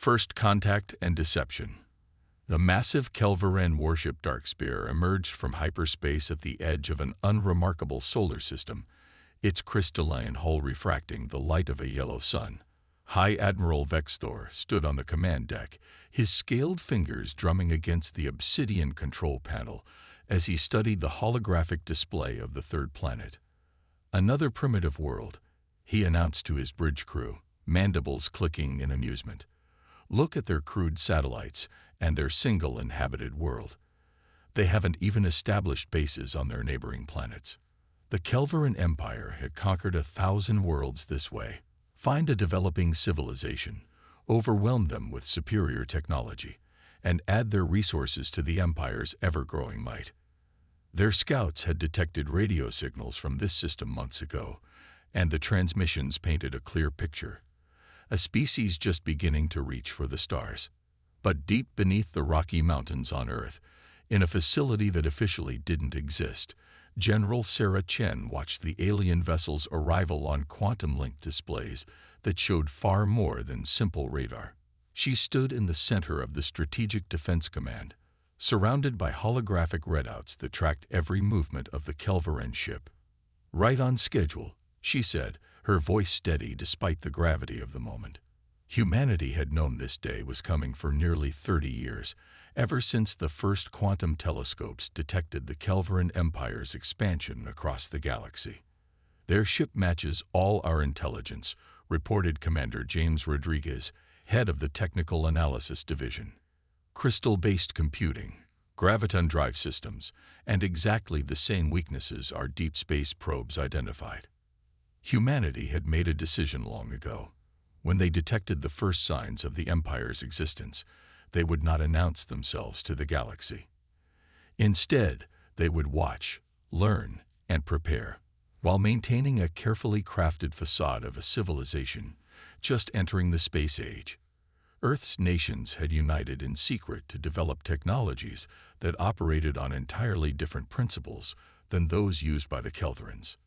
First Contact and Deception. The massive Kelveren warship Darkspear emerged from hyperspace at the edge of an unremarkable solar system, its crystalline hull refracting the light of a yellow sun. High Admiral Vexthor stood on the command deck, his scaled fingers drumming against the obsidian control panel as he studied the holographic display of the third planet. "Another primitive world," he announced to his bridge crew, mandibles clicking in amusement. "Look at their crude satellites and their single inhabited world. They haven't even established bases on their neighboring planets." The Kelveren Empire had conquered 1,000 worlds this way. Find a developing civilization, overwhelm them with superior technology, and add their resources to the Empire's ever-growing might. Their scouts had detected radio signals from this system months ago, and the transmissions painted a clear picture. A species just beginning to reach for the stars. But deep beneath the Rocky Mountains on Earth, in a facility that officially didn't exist, General Sarah Chen watched the alien vessel's arrival on quantum-linked displays that showed far more than simple radar. She stood in the center of the Strategic Defense Command, surrounded by holographic readouts that tracked every movement of the Kelveren ship. "Right on schedule," she said, her voice steady despite the gravity of the moment. Humanity had known this day was coming for nearly 30 years, ever since the first quantum telescopes detected the Kelveren Empire's expansion across the galaxy. "Their ship matches all our intelligence," reported Commander James Rodriguez, head of the Technical Analysis Division. "Crystal-based computing, graviton drive systems, and exactly the same weaknesses our deep space probes identified." Humanity had made a decision long ago. When they detected the first signs of the Empire's existence, they would not announce themselves to the galaxy. Instead, they would watch, learn, and prepare, while maintaining a carefully crafted facade of a civilization just entering the space age. Earth's nations had united in secret to develop technologies that operated on entirely different principles than those used by the Kelverens.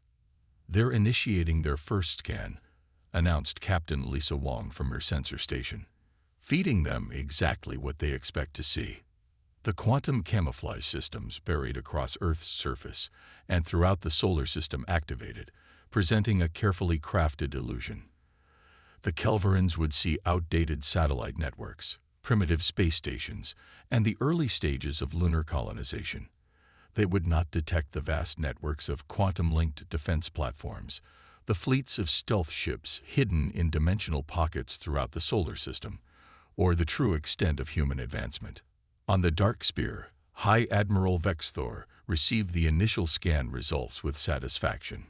"They're initiating their first scan," announced Captain Lisa Wong from her sensor station, feeding them exactly what they expect to see. The quantum camouflage systems buried across Earth's surface and throughout the solar system activated, presenting a carefully crafted illusion. The Kelverens would see outdated satellite networks, primitive space stations, and the early stages of lunar colonization. They would not detect the vast networks of quantum-linked defense platforms, the fleets of stealth ships hidden in dimensional pockets throughout the solar system, or the true extent of human advancement. On the Darkspear, High Admiral Vexthor received the initial scan results with satisfaction.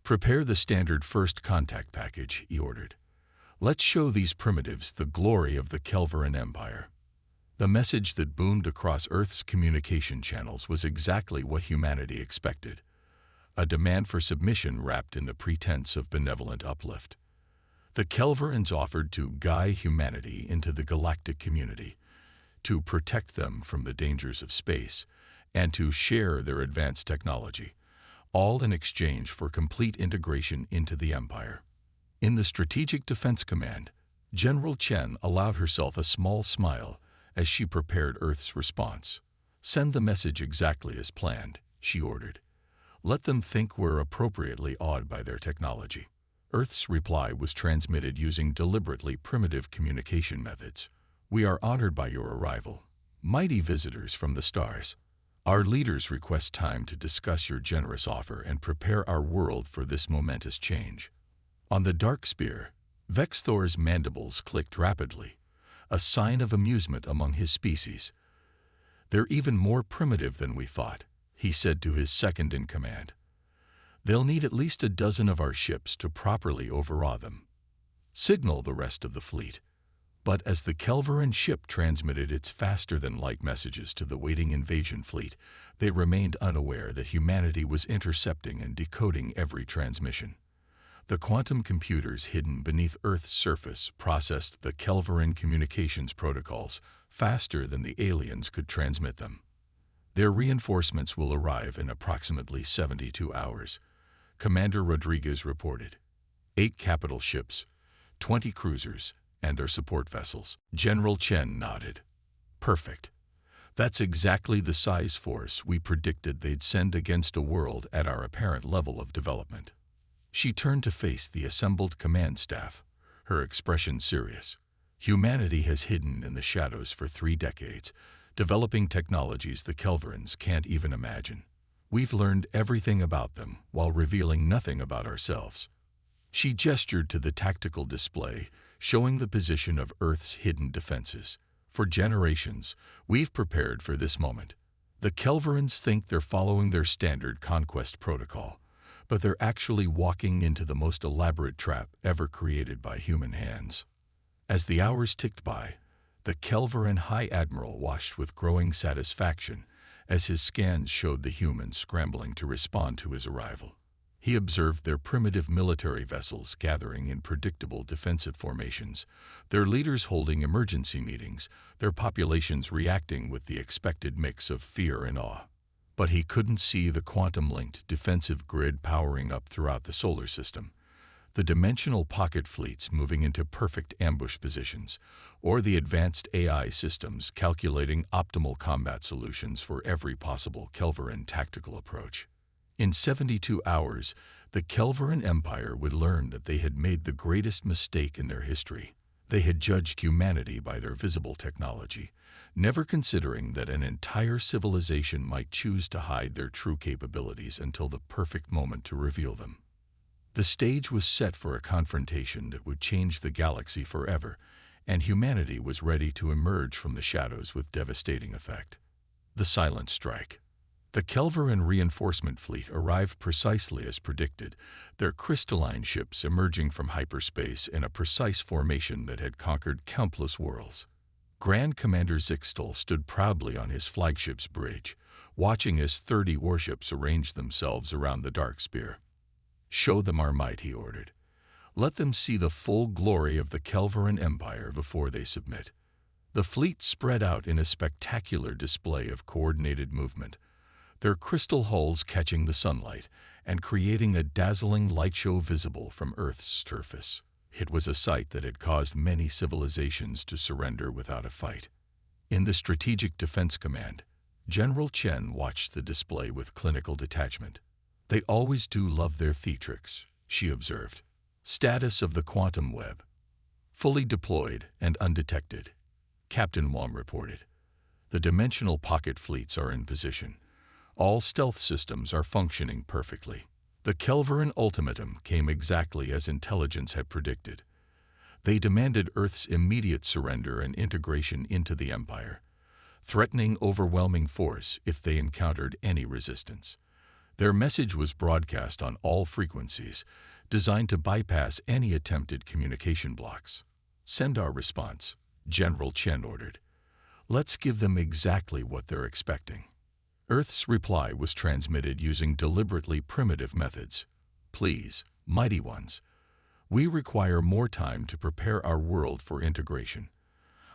"Prepare the standard first contact package," he ordered. "Let's show these primitives the glory of the Kelveren Empire." The message that boomed across Earth's communication channels was exactly what humanity expected. A demand for submission wrapped in the pretense of benevolent uplift. The Kelverens offered to guide humanity into the galactic community, to protect them from the dangers of space, and to share their advanced technology, all in exchange for complete integration into the Empire. In the Strategic Defense Command, General Chen allowed herself a small smile as she prepared Earth's response. "Send the message exactly as planned," she ordered. "Let them think we're appropriately awed by their technology." Earth's reply was transmitted using deliberately primitive communication methods. "We are honored by your arrival, mighty visitors from the stars. Our leaders request time to discuss your generous offer and prepare our world for this momentous change." On the Darkspear, Vexthor's mandibles clicked rapidly, a sign of amusement among his species. "They're even more primitive than we thought," he said to his second-in-command. "They'll need at least a dozen of our ships to properly overawe them. Signal the rest of the fleet." But as the Kelveren ship transmitted its faster-than-light messages to the waiting invasion fleet, they remained unaware that humanity was intercepting and decoding every transmission. The quantum computers hidden beneath Earth's surface processed the Kelveren communications protocols faster than the aliens could transmit them. "Their reinforcements will arrive in approximately 72 hours, Commander Rodriguez reported. 8 capital ships, 20 cruisers, and their support vessels. General Chen nodded. Perfect. That's exactly the size force we predicted they'd send against a world at our apparent level of development. She turned to face the assembled command staff, her expression serious. Humanity has hidden in the shadows for 3 decades, developing technologies the Kelverans can't even imagine. We've learned everything about them while revealing nothing about ourselves. She gestured to the tactical display, showing the position of Earth's hidden defenses. For generations, we've prepared for this moment. The Kelverans think they're following their standard conquest protocol, but they're actually walking into the most elaborate trap ever created by human hands. As the hours ticked by, the Kelveran High Admiral watched with growing satisfaction as his scans showed the humans scrambling to respond to his arrival. He observed their primitive military vessels gathering in predictable defensive formations, their leaders holding emergency meetings, their populations reacting with the expected mix of fear and awe. But he couldn't see the quantum-linked defensive grid powering up throughout the solar system, the dimensional pocket fleets moving into perfect ambush positions, or the advanced AI systems calculating optimal combat solutions for every possible Kelveran tactical approach. In 72 hours, the Kelveran Empire would learn that they had made the greatest mistake in their history. They had judged humanity by their visible technology, never considering that an entire civilization might choose to hide their true capabilities until the perfect moment to reveal them. The stage was set for a confrontation that would change the galaxy forever, and humanity was ready to emerge from the shadows with devastating effect. The Silent Strike. The Kelveran reinforcement fleet arrived precisely as predicted, their crystalline ships emerging from hyperspace in a precise formation that had conquered countless worlds. Grand Commander Zixtal stood proudly on his flagship's bridge, watching as 30 warships arranged themselves around the dark spear. "Show them our might," he ordered. "Let them see the full glory of the Kelveran Empire before they submit." The fleet spread out in a spectacular display of coordinated movement, their crystal hulls catching the sunlight and creating a dazzling light show visible from Earth's surface. It was a sight that had caused many civilizations to surrender without a fight. In the Strategic Defense Command, General Chen watched the display with clinical detachment. "They always do love their theatrics," she observed. Status of the quantum web. "Fully deployed and undetected," Captain Wong reported. "The dimensional pocket fleets are in position. All stealth systems are functioning perfectly." The Kelveran ultimatum came exactly as intelligence had predicted. They demanded Earth's immediate surrender and integration into the Empire, threatening overwhelming force if they encountered any resistance. Their message was broadcast on all frequencies, designed to bypass any attempted communication blocks. "Send our response," General Chen ordered. "Let's give them exactly what they're expecting." Earth's reply was transmitted using deliberately primitive methods. "Please, mighty ones, we require more time to prepare our world for integration.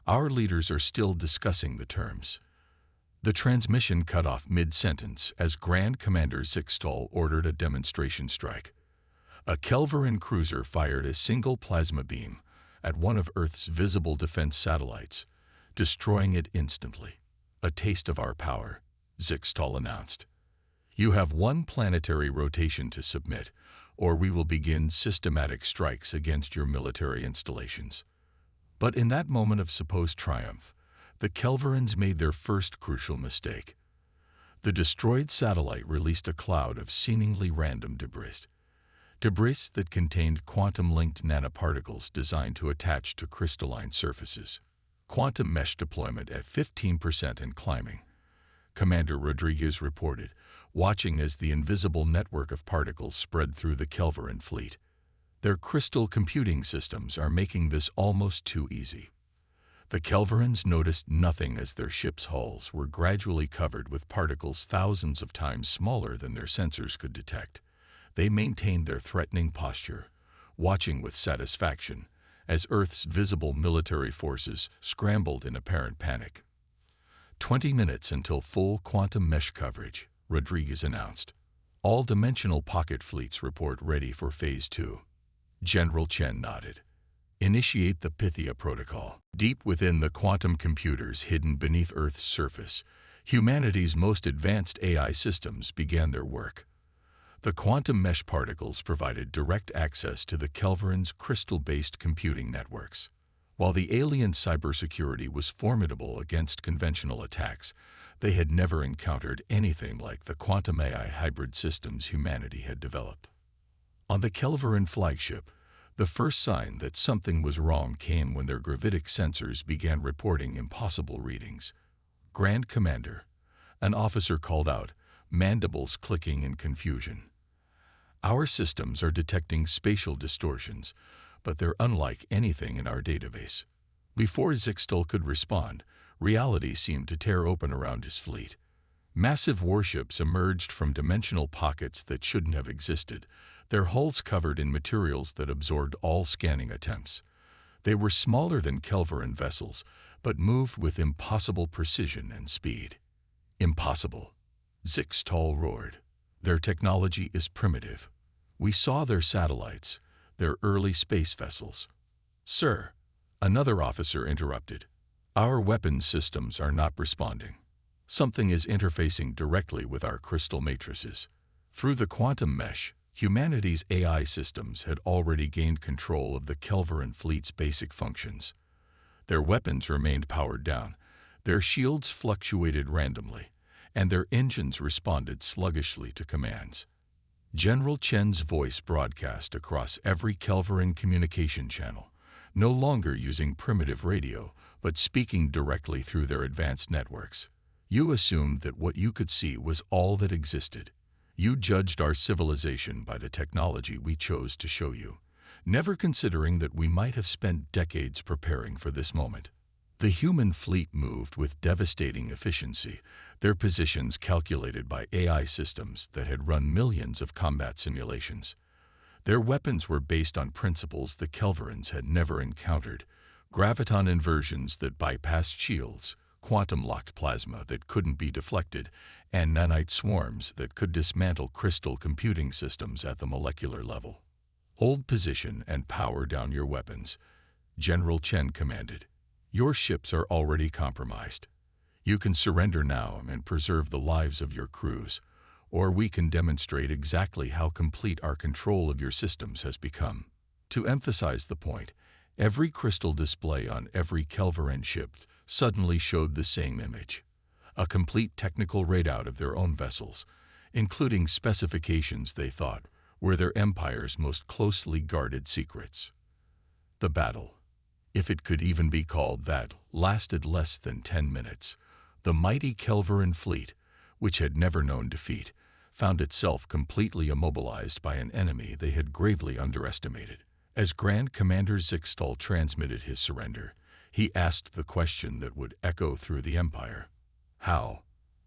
Our leaders are still discussing the terms." The transmission cut off mid-sentence as Grand Commander Zixtal ordered a demonstration strike. A Kelveran cruiser fired a single plasma beam at one of Earth's visible defense satellites, destroying it instantly. "A taste of our power," Zixtal announced. "You have 1 planetary rotation to submit, or we will begin systematic strikes against your military installations." But in that moment of supposed triumph, the Kelverans made their first crucial mistake. The destroyed satellite released a cloud of seemingly random debris that contained quantum-linked nanoparticles designed to attach to crystalline surfaces. "Quantum mesh deployment at 15% and climbing," Commander Rodriguez reported, watching as the invisible network of particles spread through the Kelveran fleet. "Their crystal computing systems are making this almost too easy." The Kelverans noticed nothing as their ships' hulls were gradually covered with particles thousands of times smaller than their sensors could detect. They maintained their threatening posture, watching with satisfaction as Earth's visible military forces scrambled in apparent panic. 20 minutes until full quantum mesh coverage," Rodriguez announced. "All dimensional pocket fleets report ready for Phase 2. General Chen nodded. Initiate the Pythia Protocol. Deep within the quantum computers hidden beneath Earth's surface, humanity's most advanced AI systems began their work. The quantum mesh particles provided direct access to the Kelveran's crystal-based computing networks. While the alien cybersecurity was formidable against conventional attacks, they had never encountered anything like the quantum AI hybrid systems humanity had developed. On the Kelveran flagship, the first sign that something was wrong came when their gravitic sensors began reporting impossible readings. Grand Commander, an officer called out, mandibles clicking in confusion. Our systems are detecting spatial distortions, but they're unlike anything in our database. Before Zixtal could respond, reality seemed to tear open around his fleet. Massive warships emerged from dimensional pockets that shouldn't have existed, their hulls covered in materials that absorbed all scanning attempts. They were smaller than Kelveran vessels, but moved with impossible precision and speed. Impossible, Zixtal roared. Their technology is primitive. We saw their satellites, their early space vessels. Sir, another officer interrupted. Our weapons systems are not responding. Something is interfacing directly with our crystal matrices. Through the quantum mesh, humanity's AI systems had already gained control of the Kelveran fleet's basic functions. Their weapons remained powered down, their shields fluctuated randomly, and their engines responded sluggishly to commands. General Chen's voice broadcast across every Kelveran communication channel, no longer using primitive radio, but speaking directly through their advanced networks. You assumed that what you could see was all that existed. You judged our civilization by the technology we chose to show you, never considering that we might have spent decades preparing for this moment. The human fleet moved with devastating efficiency, their positions calculated by AI systems that had run millions of combat simulations. Their weapons were based on principles the Kelverans had never encountered, graviton inversions that bypassed shields, quantum-locked plasma that couldn't be deflected, and nanite swarms that could dismantle crystal computing systems at the molecular level. Hold position and power down your weapons, General Chen commanded. Your ships are already compromised. You can surrender now and preserve the lives of your crews, or we can demonstrate exactly how complete our control of your systems has become. To emphasize the point, every crystal display on every Kelveran ship suddenly showed the same image, a complete technical readout of their own vessels, including specifications they thought were their empire's most closely guarded secrets. The battle, if it could even be called that, lasted less than 10 minutes. The mighty Kelveran fleet, which had never known defeat, found itself completely immobilized by an enemy they had gravely underestimated. As Grand Commander Zixtal transmitted his surrender, he asked the question that would echo through the Empire. How?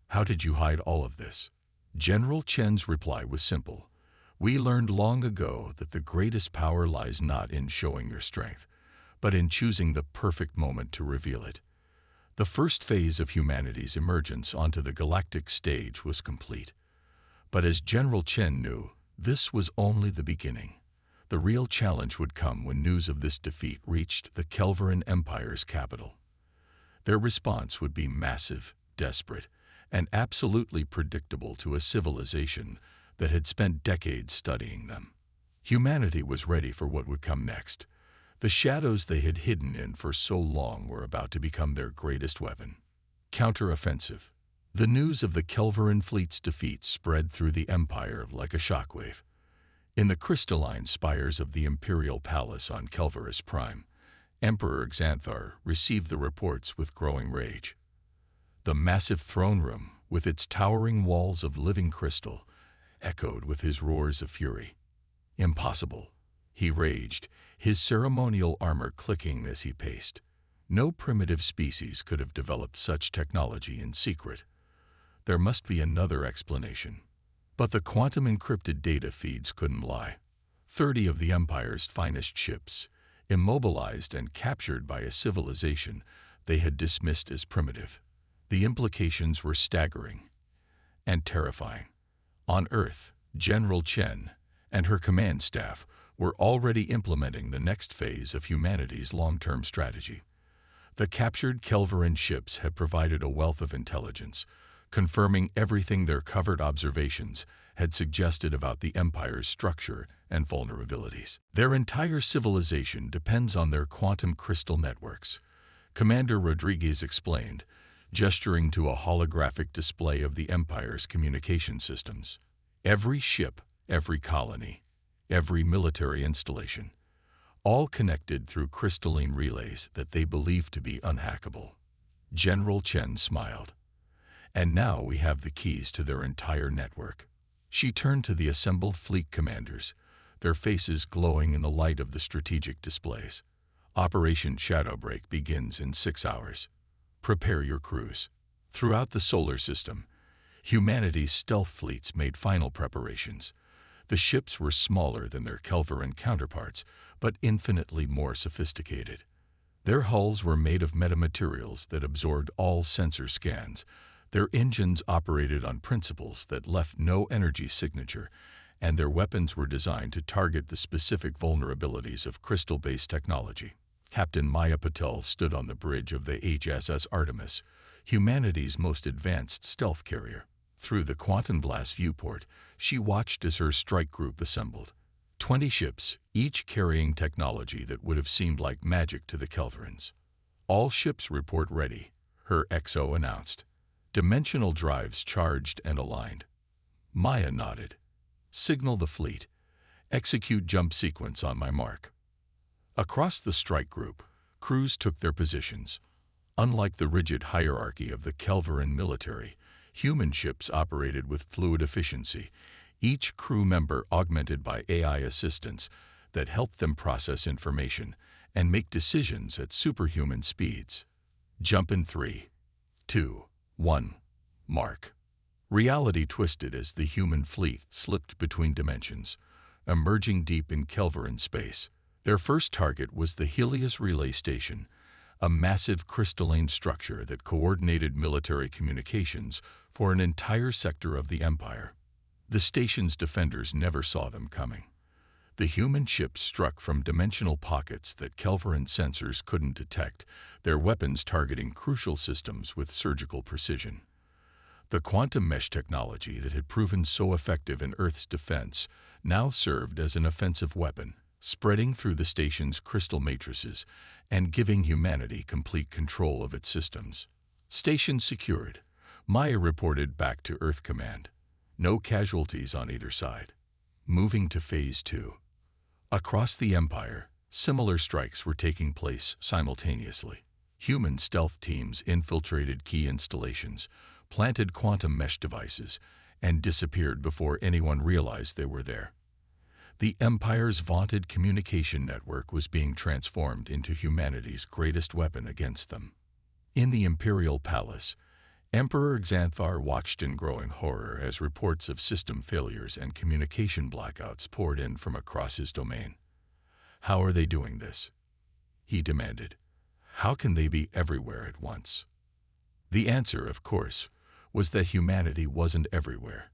How did you hide all of this? General Chen's reply was simple. We learned long ago that the greatest power lies not in showing your strength, but in choosing the perfect moment to reveal it. The first phase of humanity's emergence onto the galactic stage was complete. But as General Chen knew, this was only the beginning. The real challenge would come when news of this defeat reached the Kelveran Empire's capital. Their response would be massive, desperate, and absolutely predictable to a civilization that had spent decades studying them. Humanity was ready for what would come next. The shadows they had hidden in for so long were about to become their greatest weapon. Counteroffensive. The news of the Kelveran fleet's defeat spread through the Empire like a shockwave. In the crystalline spires of the Imperial Palace on Kelveris Prime, Emperor Xanthar received the reports with growing rage. The massive throne room, with its towering walls of living crystal, echoed with his roars of fury. Impossible, he raged, his ceremonial armor clicking as he paced. No primitive species could have developed such technology in secret. There must be another explanation. But the quantum-encrypted data feeds couldn't lie. 30 of the Empire's finest ships, immobilized and captured by a civilization they had dismissed as primitive. The implications were staggering and terrifying. On Earth, General Chen and her command staff were already implementing the next phase of humanity's long-term strategy. The captured Kelveran ships had provided a wealth of intelligence, confirming everything their covert observations had suggested about the Empire's structure and vulnerabilities. Their entire civilization depends on their quantum crystal networks, Commander Rodriguez explained, gesturing to a holographic display of the Empire's communication systems. Every ship, every colony, every military installation, all connected through crystalline relays that they believed to be unhackable. General Chen smiled. And now we have the keys to their entire network. She turned to the assembled fleet commanders, their faces glowing in the light of the strategic displays. Operation Shadowbreak begins in 6 hours. Prepare your crews. Throughout the solar system, humanity's stealth fleets made final preparations. The ships were smaller than their Kelveran counterparts, but infinitely more sophisticated. Their hulls were made of metamaterials that absorbed all sensor scans. Their engines operated on principles that left no energy signature, and their weapons were designed to target the specific vulnerabilities of crystal-based technology. Captain Maya Patel stood on the bridge of the HSS Artemis, humanity's most advanced stealth carrier. Through the quantum glass viewport, she watched as her strike group assembled. 20 ships, each carrying technology that would have seemed like magic to the Kelverans. All ships report ready, her XO announced. Dimensional drives charged and aligned. Maya nodded. Signal the fleet. Execute jump sequence on my mark. Across the strike group, crews took their positions. Unlike the rigid hierarchy of the Kelveran military, human ships operated with fluid efficiency, each crew member augmented by AI assistants that helped them process information and make decisions at superhuman speeds. Jump in 3, 2, 1. Mark. Reality twisted as the human fleet slipped between dimensions, emerging deep in Kelveran space. Their first target was the Helios Relay Station, a massive crystalline structure that coordinated military communications for an entire sector of the Empire. The station's defenders never saw them coming. The human ships struck from dimensional pockets that Kelveran sensors couldn't detect, their weapons targeting crucial systems with surgical precision. The quantum mesh technology that had proven so effective in Earth's defense now served as an offensive weapon, spreading through the station's crystal matrices and giving humanity complete control of its systems. Station secured, Maya reported back to Earth Command. No casualties on either side. Moving to Phase 2. Across the Empire, similar strikes were taking place simultaneously. Human stealth teams infiltrated key installations, planted quantum mesh devices, and disappeared before anyone realized they were there. The Empire's vaunted communication network was being transformed into humanity's greatest weapon against them. In the Imperial Palace, Emperor Xanthar watched in growing horror as reports of system failures and communication blackouts poured in from across his domain. How are they doing this? He demanded. How can they be everywhere at once? The answer, of course, was that humanity wasn't everywhere.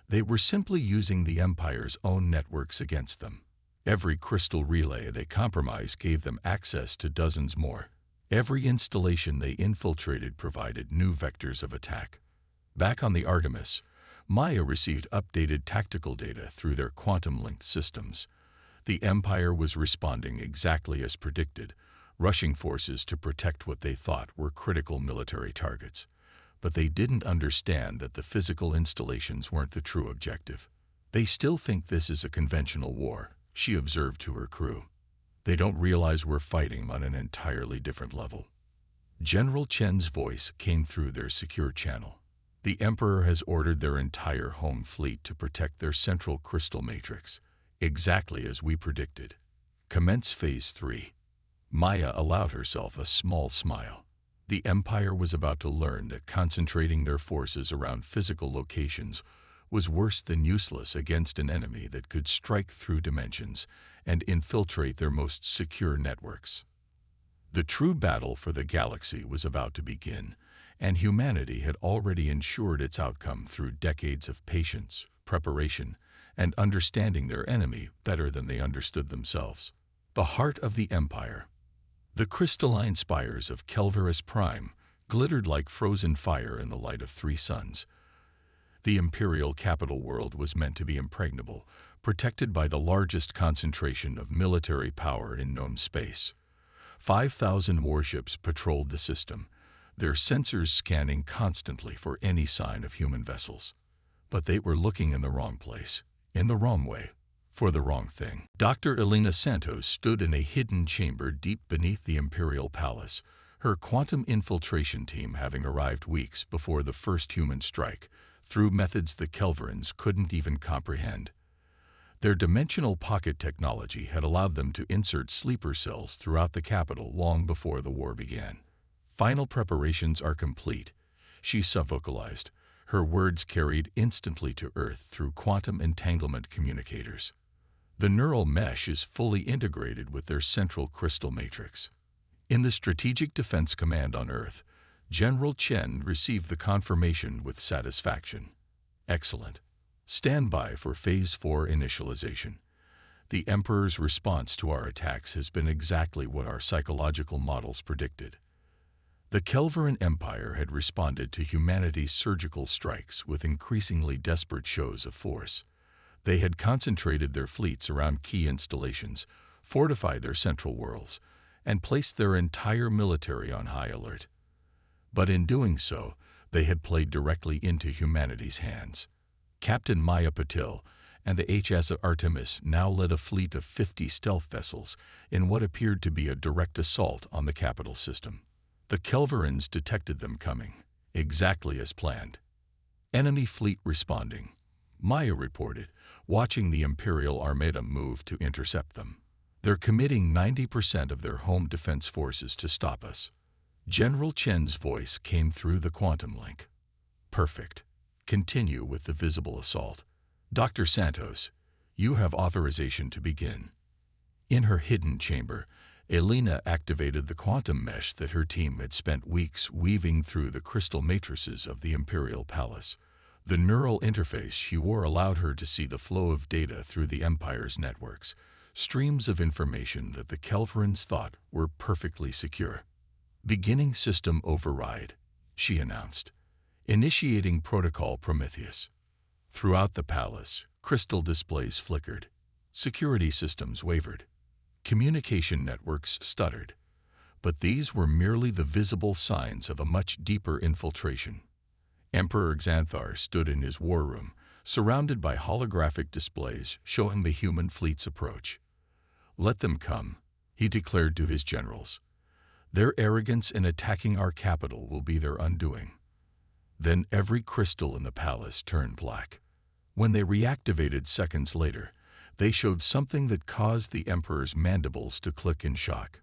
They were simply using the Empire's own networks against them. Every crystal relay they compromised gave them access to dozens more. Every installation they infiltrated provided new vectors of attack. Back on the Artemis, Maya received updated tactical data through their quantum-linked systems. The Empire was responding exactly as predicted, rushing forces to protect what they thought were critical military targets. But they didn't understand that the physical installations weren't the true objective. They still think this is a conventional war, she observed to her crew. They don't realize we're fighting on an entirely different level. General Chen's voice came through their secure channel. The Emperor has ordered their entire home fleet to protect their central crystal matrix, exactly as we predicted. Commence Phase 3. Maya allowed herself a small smile. The Empire was about to learn that concentrating their forces around physical locations was worse than useless against an enemy that could strike through dimensions and infiltrate their most secure networks. The true battle for the galaxy was about to begin, and humanity had already ensured its outcome through decades of patience, preparation, and understanding their enemy better than they understood themselves. The heart of the Empire. The crystalline spires of Kelveris Prime glittered like frozen fire in the light of three suns. The imperial capital world was meant to be impregnable, protected by the largest concentration of military power in known space. 5,000 warships patrolled the system, their sensors scanning constantly for any sign of human vessels. But they were looking in the wrong place, in the wrong way, for the wrong thing. Dr. Elena Santos stood in a hidden chamber deep beneath the Imperial Palace, her quantum infiltration team having arrived weeks before the first human strike, through methods the Kelverans couldn't even comprehend. Their dimensional pocket technology had allowed them to insert sleeper cells throughout the capital long before the war began. "Final preparations are complete," she subvocalized, her words carried instantly to Earth through quantum entanglement communicators. The neural mesh is fully integrated with their central crystal matrix. In the Strategic Defense Command on Earth, General Chen received the confirmation with satisfaction. "Excellent. Stand by for Phase 4 initialization. The Emperor's response to our attacks has been exactly what our psychological models predicted." The Kelveran Empire had responded to humanity's surgical strikes with increasingly desperate shows of force. They had concentrated their fleets around key installations, fortified their central worlds, and placed their entire military on high alert. But in doing so, they had played directly into humanity's hands. Captain Maya Patil and the HSA Artemis now led a fleet of 50 stealth vessels in what appeared to be a direct assault on the capital system. The Kelverans detected them coming, exactly as planned. "Enemy fleet responding," Maya reported, watching the Imperial Armada move to intercept them. "They're committing 90% of their home defense forces to stop us." General Chen's voice came through the quantum link. "Perfect. Continue with the visible assault. Dr. Santos, you have authorization to begin." In her hidden chamber, Elena activated the quantum mesh that her team had spent weeks weaving through the crystal matrices of the Imperial Palace. The neural interface she wore allowed her to see the flow of data through the Empire's networks, streams of information that the Kelverans thought were perfectly secure. "Beginning system override," she announced. "Initiating protocol Prometheus." Throughout the palace, crystal displays flickered. Security systems wavered. Communication networks stuttered. But these were merely the visible signs of a much deeper infiltration. Emperor Xanthar stood in his war room, surrounded by holographic displays showing the human fleet's approach. "Let them come," he declared to his generals. "Their arrogance in attacking our capital will be their undoing." Then every crystal in the palace turned black. When they reactivated seconds later, they showed something that caused the Emperor's mandibles to click in shock.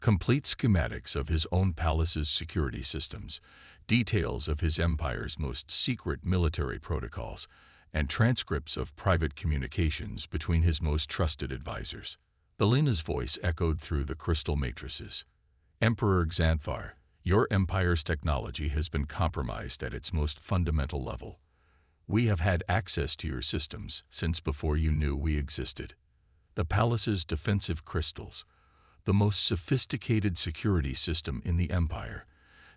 Complete schematics of his own palace's security systems, details of his empire's most secret military protocols, and transcripts of private communications between his most trusted advisors. Elena's voice echoed through the crystal matrices. "Emperor Xanthar, your empire's technology has been compromised at its most fundamental level. We have had access to your systems since before you knew we existed. The palace's defensive crystals, the most sophisticated security system in the empire,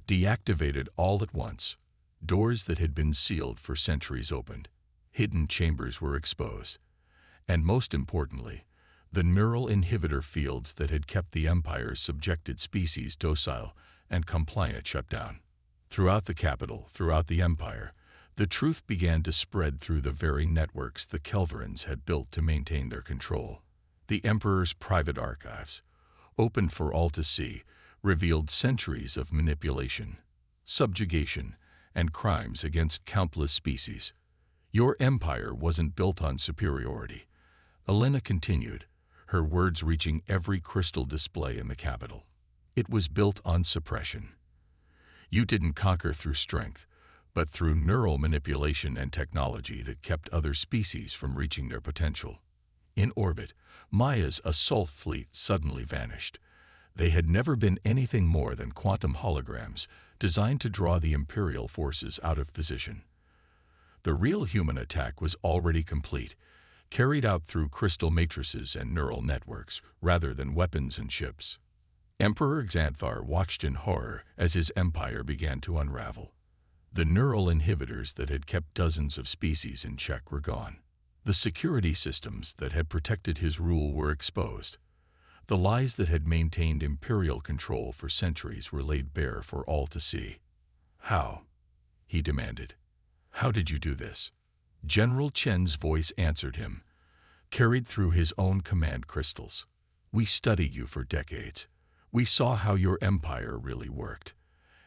deactivated all at once. Doors that had been sealed for centuries opened. Hidden chambers were exposed. And most importantly, the neural inhibitor fields that had kept the empire's subjected species docile and compliant shut down. Throughout the capital, throughout the empire, the truth began to spread through the very networks the Kelverans had built to maintain their control. The Emperor's private archives, open for all to see, revealed centuries of manipulation, subjugation, and crimes against countless species. "Your empire wasn't built on superiority," Elena continued, her words reaching every crystal display in the capital. "It was built on suppression. You didn't conquer through strength, but through neural manipulation and technology that kept other species from reaching their potential." In orbit, Maya's assault fleet suddenly vanished. They had never been anything more than quantum holograms designed to draw the Imperial forces out of position. The real human attack was already complete, carried out through crystal matrices and neural networks rather than weapons and ships. Emperor Xanthar watched in horror as his empire began to unravel. The neural inhibitors that had kept dozens of species in check were gone. The security systems that had protected his rule were exposed. The lies that had maintained imperial control for centuries were laid bare for all to see. "How?" he demanded. "How did you do this?" General Chen's voice answered him, carried through his own command crystals. "We studied you for decades. We saw how your empire really worked.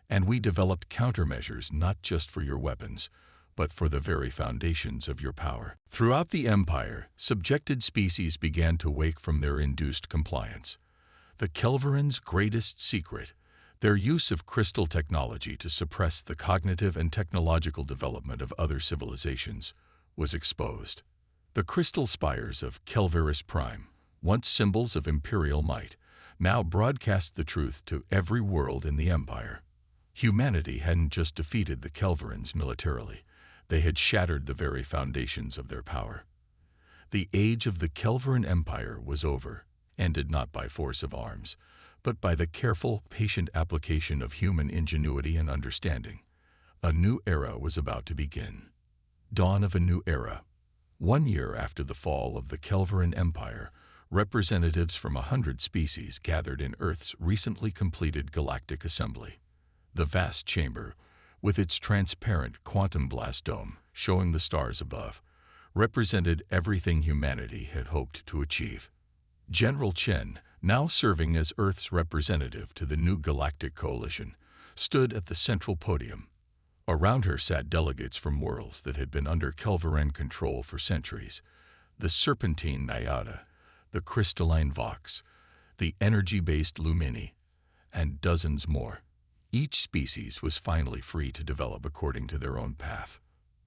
And we developed countermeasures not just for your weapons, but for the very foundations of your power." Throughout the empire, subjected species began to wake from their induced compliance. The Kelveran's greatest secret, their use of crystal technology to suppress the cognitive and technological development of other civilizations, was exposed. The crystal spires of Kelveris Prime, once symbols of imperial might, now broadcast the truth to every world in the empire. Humanity hadn't just defeated the Kelverans militarily, they had shattered the very foundations of their power. The age of the Kelveran Empire was over, ended not by force of arms, but by the careful, patient application of human ingenuity and understanding. A new era was about to begin. Dawn of a new era. 1 year after the fall of the Kelveran Empire, representatives from 100 species gathered in Earth's recently completed Galactic Assembly. The vast chamber, with its transparent quantum blast dome showing the stars above, represented everything humanity had hoped to achieve. General Chen, now serving as Earth's representative to the new Galactic Coalition, stood at the central podium. Around her sat delegates from worlds that had been under Kelveran control for centuries: the serpentine Nyada, the crystalline Vox, the energy-based Lumini, and dozens more. Each species was finally free to develop according to their own path.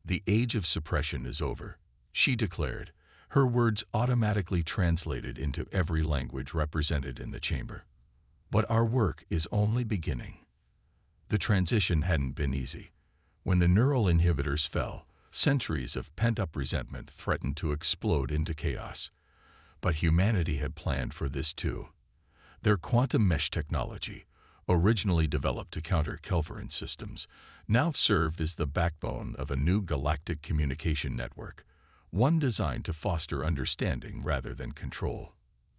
"The age of suppression is over," she declared, her words automatically translated into every language represented in the chamber. "But our work is only beginning." The transition hadn't been easy. When the neural inhibitors fell, centuries of pent-up resentment threatened to explode into chaos. But humanity had planned for this too. Their quantum mesh technology, originally developed to counter Kelveran systems, now served as the backbone of a new galactic communication network, one designed to foster understanding rather than control.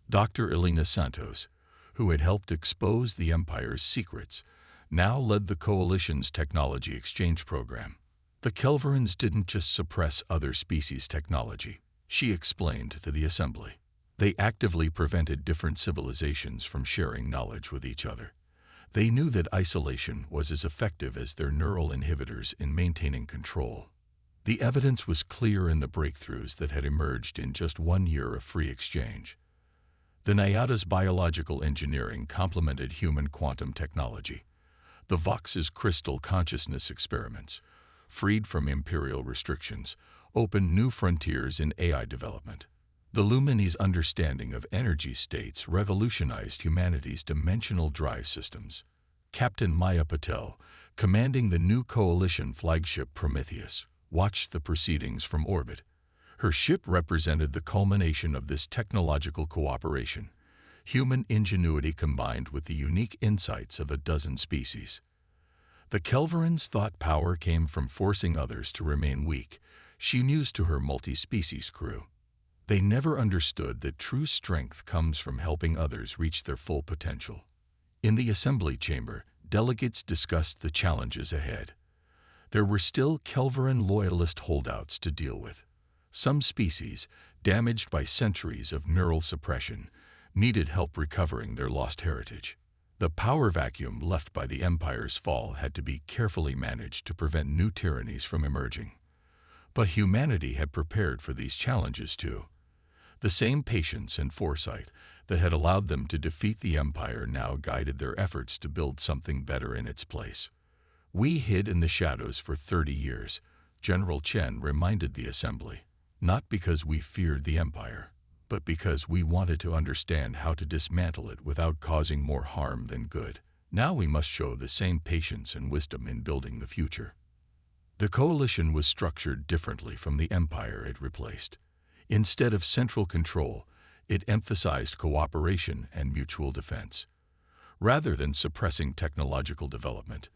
Dr. Elena Santos, who had helped expose the Empire's secrets, now led the Coalition's technology exchange program. The Kelverans didn't just suppress other species' technology, she explained to the Assembly. They actively prevented different civilizations from sharing knowledge with each other. They knew that isolation was as effective as their neural inhibitors in maintaining control. The evidence was clear in the breakthroughs that had emerged in just 1 year of free exchange. The Nyada's biological engineering complemented human quantum technology. The Vox's crystal consciousness experiments, freed from imperial restrictions, opened new frontiers in AI development. The Lumini's understanding of energy states revolutionized humanity's dimensional drive systems. Captain Maya Patel, commanding the new Coalition flagship Prometheus, watched the proceedings from orbit. Her ship represented the culmination of this technological cooperation, human ingenuity combined with the unique insights of a dozen species. The Kelverans thought power came from forcing others to remain weak, she mused to her multi-species crew. They never understood that true strength comes from helping others reach their full potential. In the assembly chamber, delegates discussed the challenges ahead. There were still Kelveran loyalist holdouts to deal with. Some species, damaged by centuries of neural suppression, needed help recovering their lost heritage. The power vacuum left by the Empire's fall had to be carefully managed to prevent new tyrannies from emerging. But humanity had prepared for these challenges too. The same patience and foresight that had allowed them to defeat the Empire now guided their efforts to build something better in its place. "We hid in the shadows for 30 years, General Chen reminded the Assembly, "not because we feared the Empire, but because we wanted to understand how to dismantle it without causing more harm than good. Now we must show the same patience and wisdom in building the future." The Coalition was structured differently from the Empire it replaced. Instead of central control, it emphasized cooperation and mutual defense. Rather than suppressing technological development,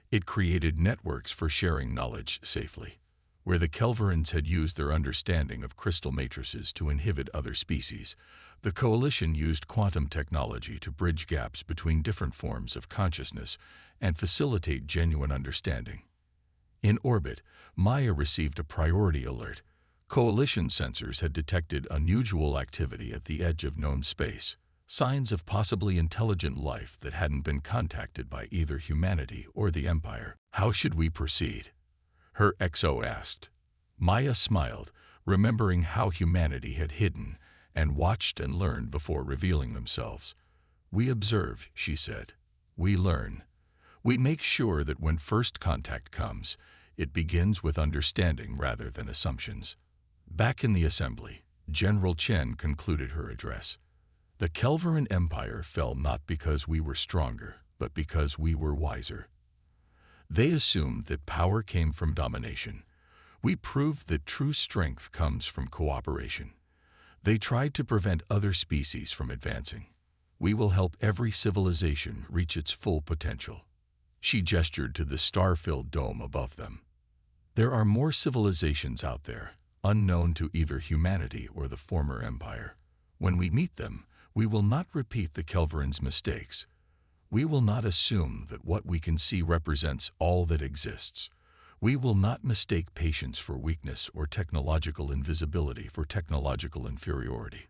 it created networks for sharing knowledge safely. Where the Kelverans had used their understanding of crystal matrices to inhibit other species, the Coalition used quantum technology to bridge gaps between different forms of consciousness and facilitate genuine understanding. In orbit, Maya received a priority alert. Coalition sensors had detected unusual activity at the edge of known space, signs of possibly intelligent life that hadn't been contacted by either humanity or the Empire. How should we proceed? Her XO asked. Maya smiled, remembering how humanity had hidden and watched and learned before revealing themselves. We observe, she said. We learn. We make sure that when first contact comes, it begins with understanding rather than assumptions. Back in the assembly, General Chen concluded her address. The Kelveran Empire fell not because we were stronger, but because we were wiser. They assumed that power came from domination. We proved that true strength comes from cooperation. They tried to prevent other species from advancing. We will help every civilization reach its full potential. She gestured to the star-filled dome above them. There are more civilizations out there, unknown to either humanity or the former empire. When we meet them, we will not repeat the Kelverans' mistakes. We will not assume that what we can see represents all that exists. We will not mistake patience for weakness or technological invisibility for technological inferiority.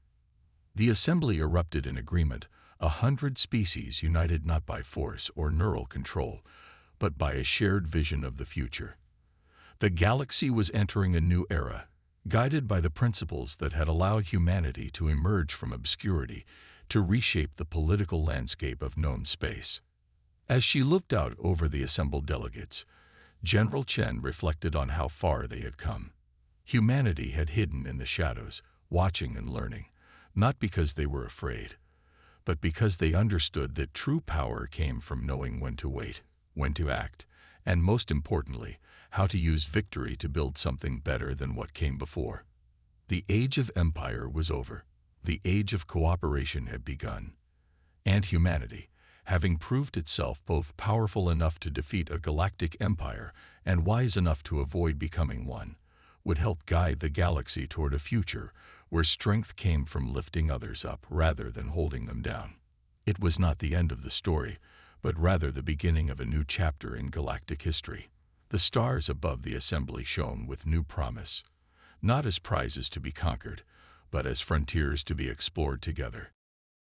The assembly erupted in agreement, 100 species united not by force or neural control, but by a shared vision of the future. The galaxy was entering a new era, guided by the principles that had allowed humanity to emerge from obscurity to reshape the political landscape of known space. As she looked out over the assembled delegates, General Chen reflected on how far they had come. Humanity had hidden in the shadows, watching and learning, not because they were afraid, but because they understood that true power came from knowing when to wait, when to act, and most importantly, how to use victory to build something better than what came before. The age of empire was over. The age of cooperation had begun. And humanity, having proved itself both powerful enough to defeat a galactic empire and wise enough to avoid becoming one, would help guide the galaxy toward a future where strength came from lifting others up rather than holding them down. It was not the end of the story, but rather the beginning of a new chapter in galactic history. The stars above the assembly shone with new promise, not as prizes to be conquered, but as frontiers to be explored together.